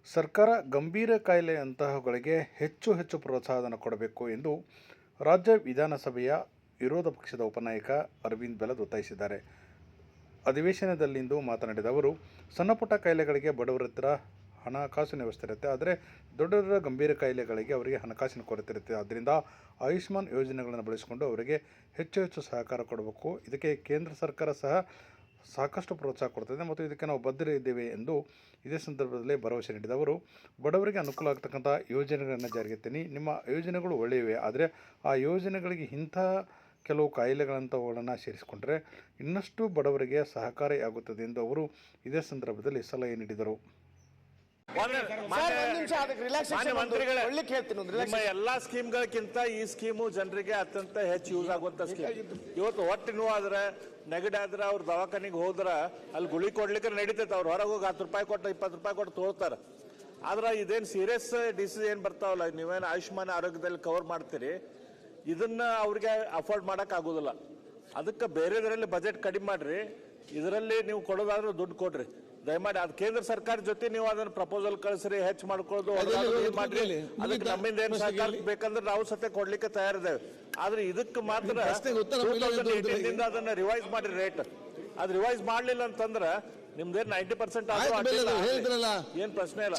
ಸರ್ಕಾರ ಗಂಭೀರ ಕಾಯಿಲೆಯಂತಹವುಗಳಿಗೆ ಹೆಚ್ಚು ಪ್ರೋತ್ಸಾಹಧನ ಕೊಡಬೇಕು ಎಂದು ರಾಜ್ಯ ವಿಧಾನಸಭೆಯ ವಿರೋಧ ಪಕ್ಷದ ಉಪನಾಯಕ ಅರವಿಂದ್ ಬೆಲ್ಲದ್ ಒತ್ತಾಯಿಸಿದ್ದಾರೆ. ಅಧಿವೇಶನದಲ್ಲಿಂದು ಮಾತನಾಡಿದ ಅವರು, ಸಣ್ಣಪುಟ್ಟ ಕಾಯಿಲೆಗಳಿಗೆ ಬಡವರ ಹತ್ತಿರ ಹಣಕಾಸಿನ ವ್ಯವಸ್ಥೆ ಇರುತ್ತೆ, ಆದರೆ ದೊಡ್ಡ ಗಂಭೀರ ಕಾಯಿಲೆಗಳಿಗೆ ಅವರಿಗೆ ಹಣಕಾಸಿನ ಕೊರತೆ ಇರುತ್ತೆ. ಆದ್ದರಿಂದ ಆಯುಷ್ಮಾನ್ ಯೋಜನೆಗಳನ್ನು ಬಳಸಿಕೊಂಡು ಅವರಿಗೆ ಹೆಚ್ಚು ಸಹಕಾರ ಕೊಡಬೇಕು. ಇದಕ್ಕೆ ಕೇಂದ್ರ ಸರ್ಕಾರ ಸಹ ಸಾಕಷ್ಟು ಪ್ರೋತ್ಸಾಹ ಕೊಡ್ತದೆ ಮತ್ತು ಇದಕ್ಕೆ ನಾವು ಬದ್ಧರಿದ್ದೇವೆ ಎಂದು ಇದೇ ಸಂದರ್ಭದಲ್ಲಿ ಭರವಸೆ ನೀಡಿದ ಅವರು, ಬಡವರಿಗೆ ಅನುಕೂಲ ಆಗ್ತಕ್ಕಂಥ ಯೋಜನೆಗಳನ್ನು ಜಾರಿಗೆ ತನ್ನಿ. ನಿಮ್ಮ ಯೋಜನೆಗಳು ಒಳ್ಳೆಯವೆ, ಆದರೆ ಆ ಯೋಜನೆಗಳಿಗೆ ಇಂಥ ಕೆಲವು ಕಾಯಿಲೆಗಳಂಥವುಗಳನ್ನು ಸೇರಿಸಿಕೊಂಡರೆ ಇನ್ನಷ್ಟು ಬಡವರಿಗೆ ಸಹಕಾರಿಯಾಗುತ್ತದೆ ಎಂದು ಅವರು ಇದೇ ಸಂದರ್ಭದಲ್ಲಿ ಸಲಹೆ ನೀಡಿದರು. ಎಲ್ಲಾ ಸ್ಕೀಮ್ಗಳಕ್ಕಿಂತ ಈ ಸ್ಕೀಮು ಜನರಿಗೆ ಅತ್ಯಂತ ಹೆಚ್ಚು ಯೂಸ್ ಆಗುವಂತ ಸ್ಕೀಮ್. ಇವತ್ತು ಹೊಟ್ಟೆ ನೋವು ಆದ್ರೆ ನೆಗಡಿ ಆದ್ರೆ ಅವ್ರ ದವಾಖಾನಿಗೆ ಹೋದ್ರ ಅಲ್ಲಿ ಗುಳಿ ಕೊಡ್ಲಿಕ್ಕೆ ನಡೀತೈತೆ. ಅವ್ರು ಹೊರಗೆ ಹೋಗಿ 10 ರೂಪಾಯಿ ಕೊಟ್ಟು 20 ರೂಪಾಯಿ ಕೊಟ್ಟು ತೋಳ್ತಾರ. ಆದ್ರೆ ಇದೇನು ಸೀರಿಯಸ್ ಡಿಸೀಸ್ ಏನ್ ಬರ್ತಾವಲ್ಲ, ನೀವೇನು ಆಯುಷ್ಮಾನ್ ಆರೋಗ್ಯದಲ್ಲಿ ಕವರ್ ಮಾಡ್ತೀರಿ, ಇದನ್ನ ಅವ್ರಿಗೆ ಅಫೋರ್ಡ್ ಮಾಡಕ್ ಆಗುದಿಲ್ಲ. ಅದಕ್ಕೆ ಬೇರೆದರಲ್ಲಿ ಬಜೆಟ್ ಕಡಿಮೆ ಮಾಡ್ರಿ, ಇದರಲ್ಲಿ ನೀವು ಕೊಡೋದಾದ್ರೂ ದುಡ್ಡು ಕೊಡ್ರಿ ದಯಮಾಡಿ. ಅದು ಕೇಂದ್ರ ಸರ್ಕಾರ ಜೊತೆ ನೀವು ಅದನ್ನ ಪ್ರಪೋಸಲ್ ಕಳಿಸ್ರಿ, ಹೆಚ್ಚು ಮಾಡ್ಕೊಳ್ಳೋದು ಮಾಡ್ರಿ. ಅದಕ್ಕೆ ನಮ್ಮಿಂದ ಏನ್ ಸಹಕಾರ ಬೇಕಂದ್ರೆ ನಾವು ಸತ್ಯ ಕೊಡ್ಲಿಕ್ಕೆ ತಯಾರಿದ್ದೇವೆ. ಆದ್ರೆ ಇದಕ್ಕೆ ಮಾತ್ರ 2018 ಅದನ್ನ ರಿವೈಸ್ ಮಾಡಿ ರೇಟ್. ಅದು ರಿವೈಸ್ ಮಾಡ್ಲಿಲ್ಲ ಅಂತಂದ್ರ ನಿಮ್ದೇನ್ 90% ಏನ್ ಪ್ರಶ್ನೆ ಇಲ್ಲ.